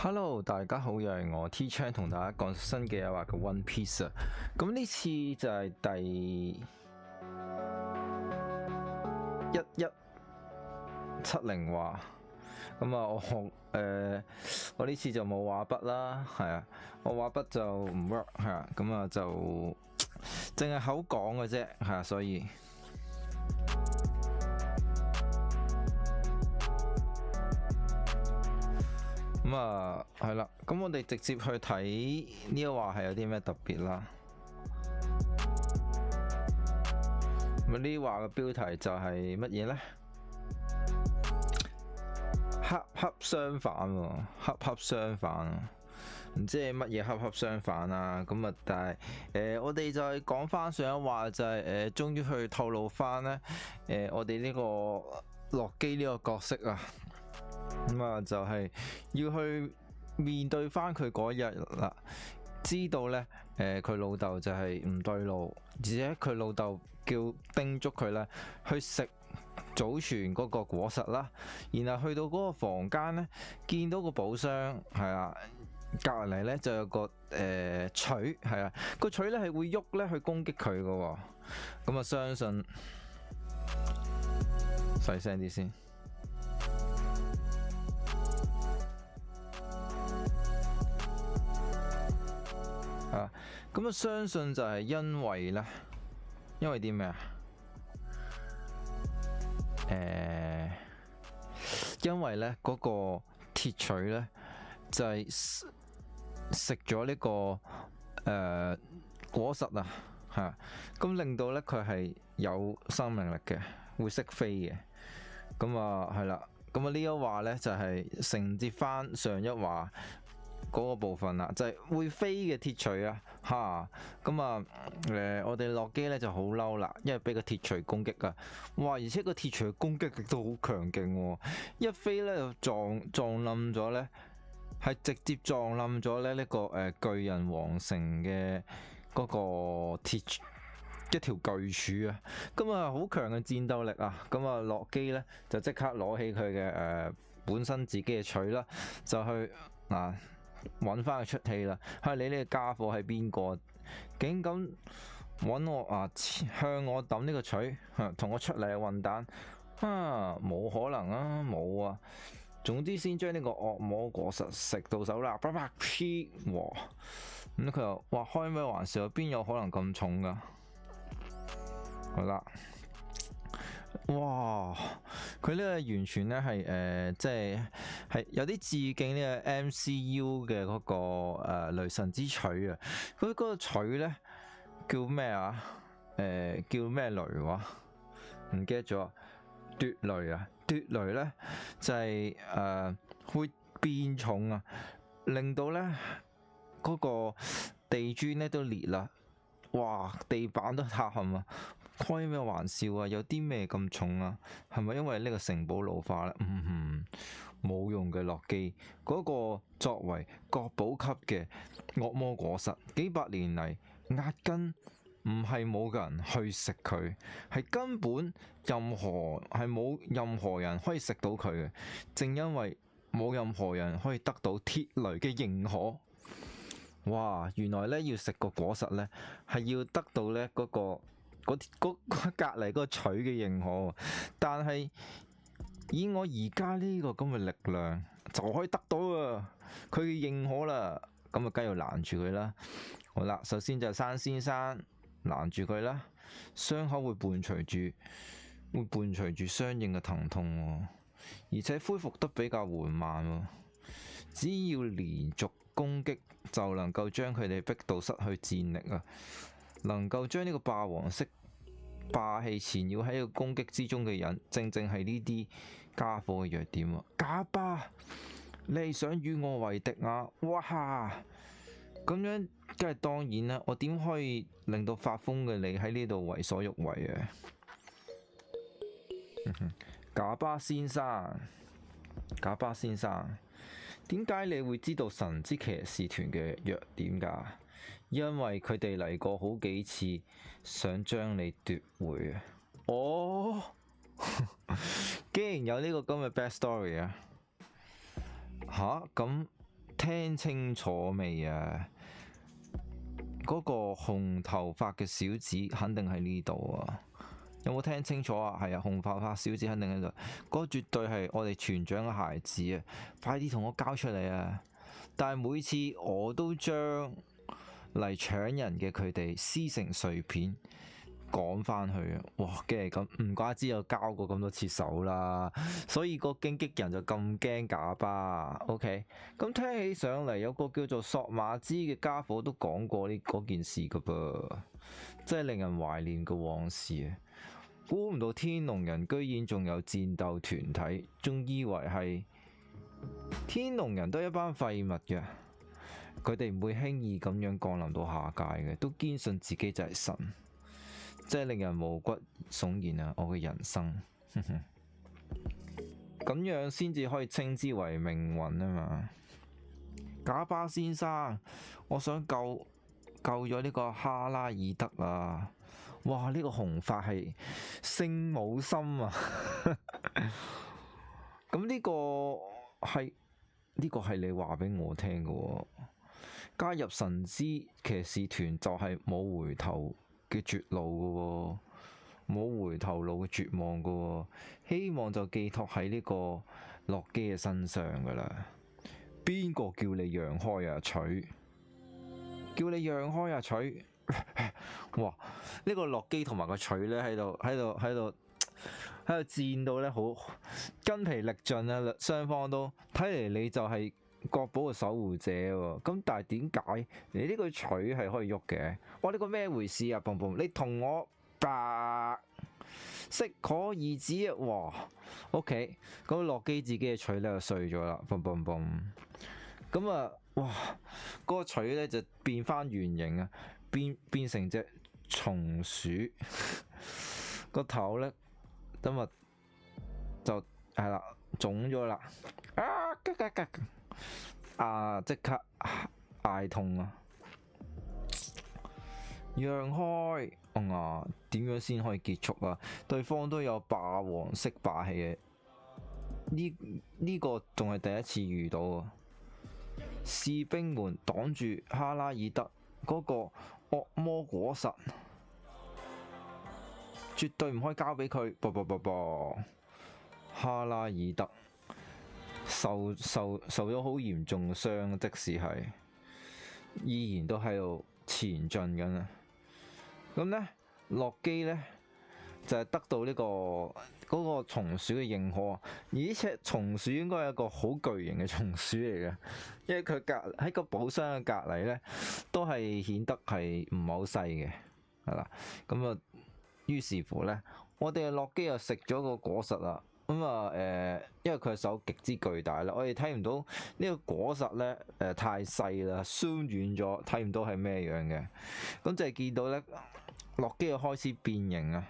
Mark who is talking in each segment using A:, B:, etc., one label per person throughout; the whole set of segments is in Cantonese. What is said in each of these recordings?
A: Hello，大家好，又係我 T Chan 同大家講新嘅一話嘅 One Piece 啊。咁呢次就係第1170話。咁啊，我呢次就冇畫筆啦，係啊，我畫筆就唔 work 係啊，咁啊就淨係口講嘅啫，係啊，所以。咁啊，係啦，咁我哋直接去睇呢一話係有啲咩特別啦。咁呢話嘅標題就係乜嘢呢？恰恰相反喎，恰恰相反，唔知係乜嘢恰恰相反啊。咁啊，但係我哋就係講翻上一話就係終於去透露翻呢，我哋呢個洛基呢個角色啊。咁啊，就係要去面對翻佢嗰日啦，知道呢，佢老豆就係唔對路，而且佢老豆叫叮囑佢呢去食祖傳嗰個果實啦，然後去到嗰個房間呢，見到個寶箱係啊，隔籬呢就有個錘係啊，個錘呢係會喐呢去攻擊佢噶，咁啊相信細聲啲先。咁啊，相信就係因為咧，因為啲咩啊？因為咧嗰個鐵錘咧就係食咗呢個果實啊，係咁令到咧佢係有生命力嘅，會識飛嘅。咁啊係啦，咁啊呢一話咧就係承接翻上一話嗰個部分啦，就係會飛嘅鐵錘啊，吓咁啊，我哋洛基咧就好嬲啦，因為俾個鐵錘攻擊啊，哇！而且個鐵錘攻擊力都好強勁，一飛咧就撞冧咗咧，係直接撞冧咗咧呢個巨人皇城嘅嗰個鐵一條巨柱啊，咁啊好強嘅戰鬥力啊，咁啊洛基咧就即刻攞起佢嘅本身自己嘅錘啦，就去揾翻佢出氣啦！係你呢個家伙係邊個？竟敢揾我啊！向我抌呢個錘，同我出嚟啊！混蛋啊！冇可能啊！冇啊！總之先將呢個惡魔果實食到手啦！啪啪呸！哇！咁佢又話開咩玩笑？邊有可能咁重噶？好啦。哇！佢呢個完全咧係即係有啲致敬呢個 MCU 嘅嗰個雷神之錘啊！佢嗰個錘咧叫咩啊？叫咩雷話？唔記得咗。奪雷啊！奪雷咧就係會變重啊，令到咧嗰個地磚咧都裂啦。哇！地板都塌陷啊！開咩玩笑啊？有啲咩咁重啊？係咪因為呢個城堡老化咧？冇用嘅洛基，嗰個作為國寶級嘅惡魔果實，幾百年嚟壓根唔係冇個人去食佢，係根本冇任何人可以食到佢嘅。正因為冇任何人可以得到鐵雷嘅認可。哇！原來咧要食個果實咧，係要得到咧嗰隔籬嗰個錘嘅認可，但係以我而家呢個咁嘅力量就可以得到啊佢嘅認可啦，咁啊梗係要攔住佢啦。好啦，首先就係山先生攔住佢啦，傷口會伴隨住相應嘅疼痛，而且恢復得比較緩慢，只要連續攻擊就能夠將佢哋逼到失去戰力啊！能夠將呢個霸王式霸氣纏繞喺個攻擊之中嘅人，正正係呢啲家伙嘅弱點啊！假巴，你係想與我為敵啊？哇！咁樣梗係當然啦，我點可以令到發瘋嘅你喺呢度為所欲為啊？假巴先生，假巴先生，點解你會知道神之騎士團嘅弱點㗎？因為佢哋嚟過好幾次，想將你奪回啊！哦，竟然有呢個咁嘅 back story 啊！吓，咁聽清楚未啊？嗰個紅頭髮嘅小子肯定喺呢度啊！有冇聽清楚啊？係啊，紅頭髮小子肯定喺度。嗰個絕對係我哋船長嘅孩子啊！快啲同我交出嚟啊！但係每次我都將嚟搶人嘅佢哋撕成碎片，趕翻去啊！哇，既然咁，唔怪之有交過咁多次手啦，所以個荊棘人就咁驚賈巴。OK，咁聽起上嚟有個叫做索馬茲嘅家伙都講過嗰件事噶噃，真係令人懷念嘅往事啊！估唔到天龍人居然仲有戰鬥團體，仲以為係天龍人都係一班廢物嘅，佢哋唔會輕易咁樣降臨到下界嘅，都堅信自己就係神。真係令人毛骨悚然啊！我嘅人生，咁樣先至可以稱之為命運啊嘛！賈巴先生，我想救咗呢個哈拉爾德啊！哇，呢個紅髮係聖母心啊！咁呢個係你話俾我聽嘅喎，加入神之騎士團就係冇回頭嘅絕路嘅喎，冇回頭路嘅絕望嘅喎，希望就寄託喺呢個洛基嘅身上噶啦。邊個叫你讓開啊？取叫你讓開啊！取哇！呢個洛基同埋個取咧喺度戰到咧好筋疲力盡啊！雙方都睇嚟你就係國寶嘅守護者喎，咁但係點解你呢個取係可以喐嘅？哇！呢個咩回事啊？嘣嘣，你同我白適可而止啊！哇，OK，咁洛基自己嘅取咧就碎咗啦，嘣嘣嘣，咁啊，哇，嗰個取咧就變翻圓形啊，變成隻松鼠個頭咧，咁啊就係啦，腫咗啦，即刻嗌痛啊！讓開！點樣先可以結束啊？對方都有霸王式霸氣嘅，呢個仲係第一次遇到啊！士兵們擋住哈拉爾德嗰個惡魔果實，絕對唔可以交俾佢！哈拉爾德受咗好嚴重嘅傷，即使係依然都喺度前進緊啊！咁呢，洛基呢，就係得到呢嗰個松鼠嘅認可，而呢隻松鼠應該係一個好巨型嘅松鼠嚟嘅，因為佢喺個寶箱嘅隔離呢，都係顯得係唔係好細嘅，係啦。咁啊，於是乎呢，我哋嘅洛基又食咗個果實啦。咁啊因為佢手極之巨大啦，我哋睇唔到呢個果實呢，太細啦，zoom遠咗睇唔到係咩樣嘅，咁就係見到呢，洛基又開始變形啊！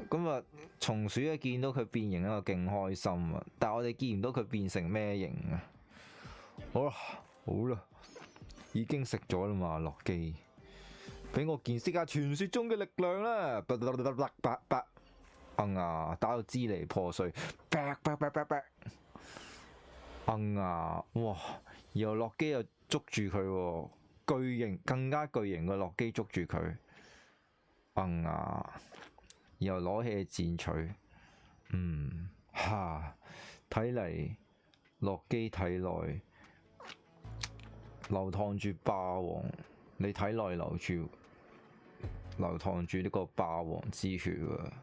A: 咁啊，松鼠啊見到佢變形啊，勁開心啊！但係我哋見唔到佢變成咩形啊！好啦，已經食咗啦嘛，洛基，俾我見識下傳說中嘅力量啦！打到支離破碎，哇！然後洛基又捉住佢，更加巨型嘅洛基捉住佢，然後攞起箭錘，睇嚟洛基體內流淌住霸王，你體內流淌住呢個霸王之血啊！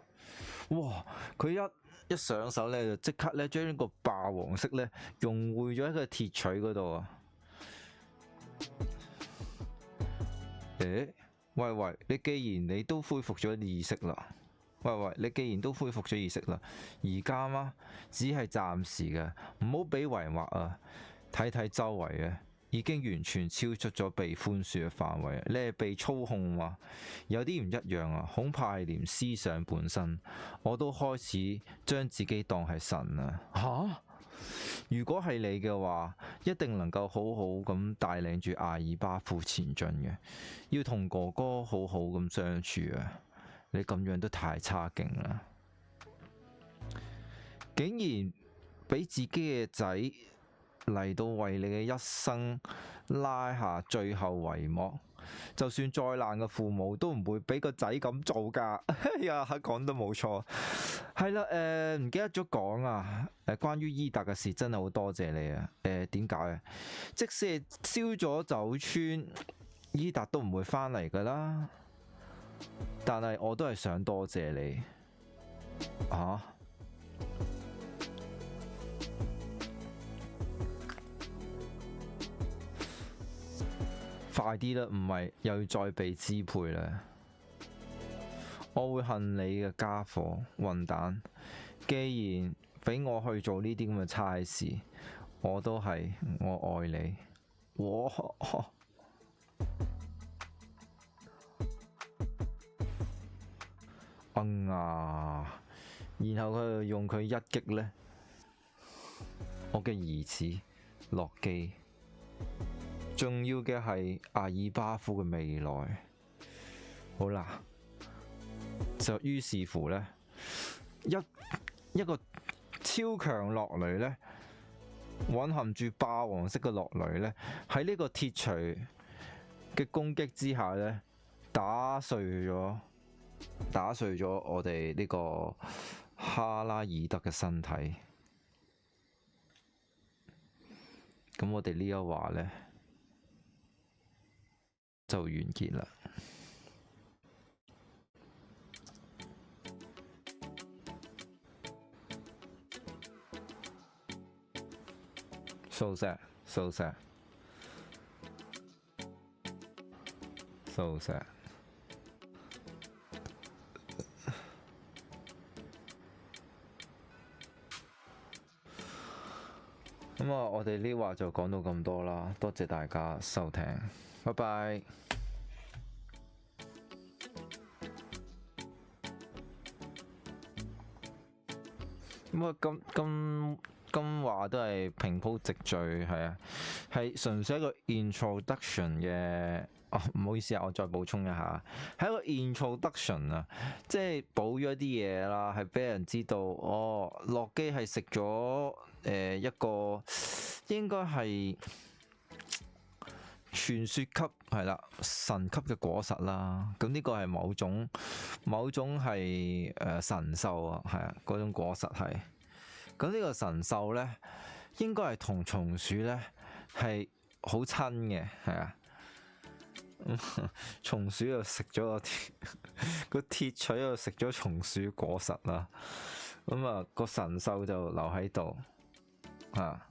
A: 哇！佢一上手咧，就即刻咧將呢個霸王色咧融匯咗喺個鐵錘嗰度啊！喂，你既然你都恢復咗意識啦，你既然都恢復咗意識啦，而家嘛只係暫時嘅，唔好俾遺惑啊！睇睇周圍啊！已經完全超出咗被寬恕嘅範圍，你係被操控嘛？有啲唔一樣啊，恐怕係連思想本身，我都開始將自己當係神啊！如果係你嘅話，一定能夠好好咁帶領住阿爾巴庫前進嘅，要同哥哥好好咁相處啊！你咁樣都太差勁啦，竟然俾自己嘅仔嚟到為你嘅一生拉下最後帷幕。就算再爛嘅父母都唔會俾個仔咁做㗎。呀，講得冇錯。係啦，唔記得咗講啊。關於伊達嘅事真係好多謝你啊。點解啊？即使係燒咗酒村，伊達都唔會返嚟㗎啦。但係我都係想多謝你啊。快啲啦，唔係又要再被支配啦。我會恨你嘅家伙混蛋。既然俾我去做呢啲咁嘅差事，我都係我愛你。然後佢就用佢一擊呢，我嘅兒子洛基。重要嘅係阿爾巴夫嘅未來。好啦，就於是乎呢，一個超強落雷呢，蘊含住霸王式嘅落雷呢，喺呢個鐵錘嘅攻擊之下呢，打碎咗我哋呢個哈拉爾德嘅身體。咁我哋呢一話呢，就完結啦。So sad, so sad, so sad。咁啊，我哋呢話就講到咁多啦，多謝大家收聽，拜拜。咁啊，今話都係平鋪直敍，係啊，係純粹一個 introduction 嘅。唔好意思啊，我再補充一下，係一個 introduction 啊，即係補咗啲嘢啦，係俾人知道，洛基係食咗一個應該係傳說級係啦，神級嘅果實啦。咁呢個係某種係神獸啊，係啊，嗰種果實係。咁呢個神獸咧，應該係同松鼠咧係好親嘅，係啊。松鼠又食咗個鐵錘，又食咗松鼠果實啦。咁啊，個神獸就留喺度啊。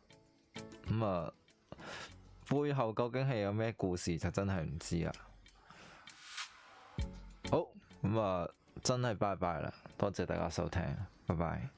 A: 咁啊，背後究竟係有咩故事，就真係唔知啊。好，咁啊，真係拜拜啦，多謝大家收聽，拜拜。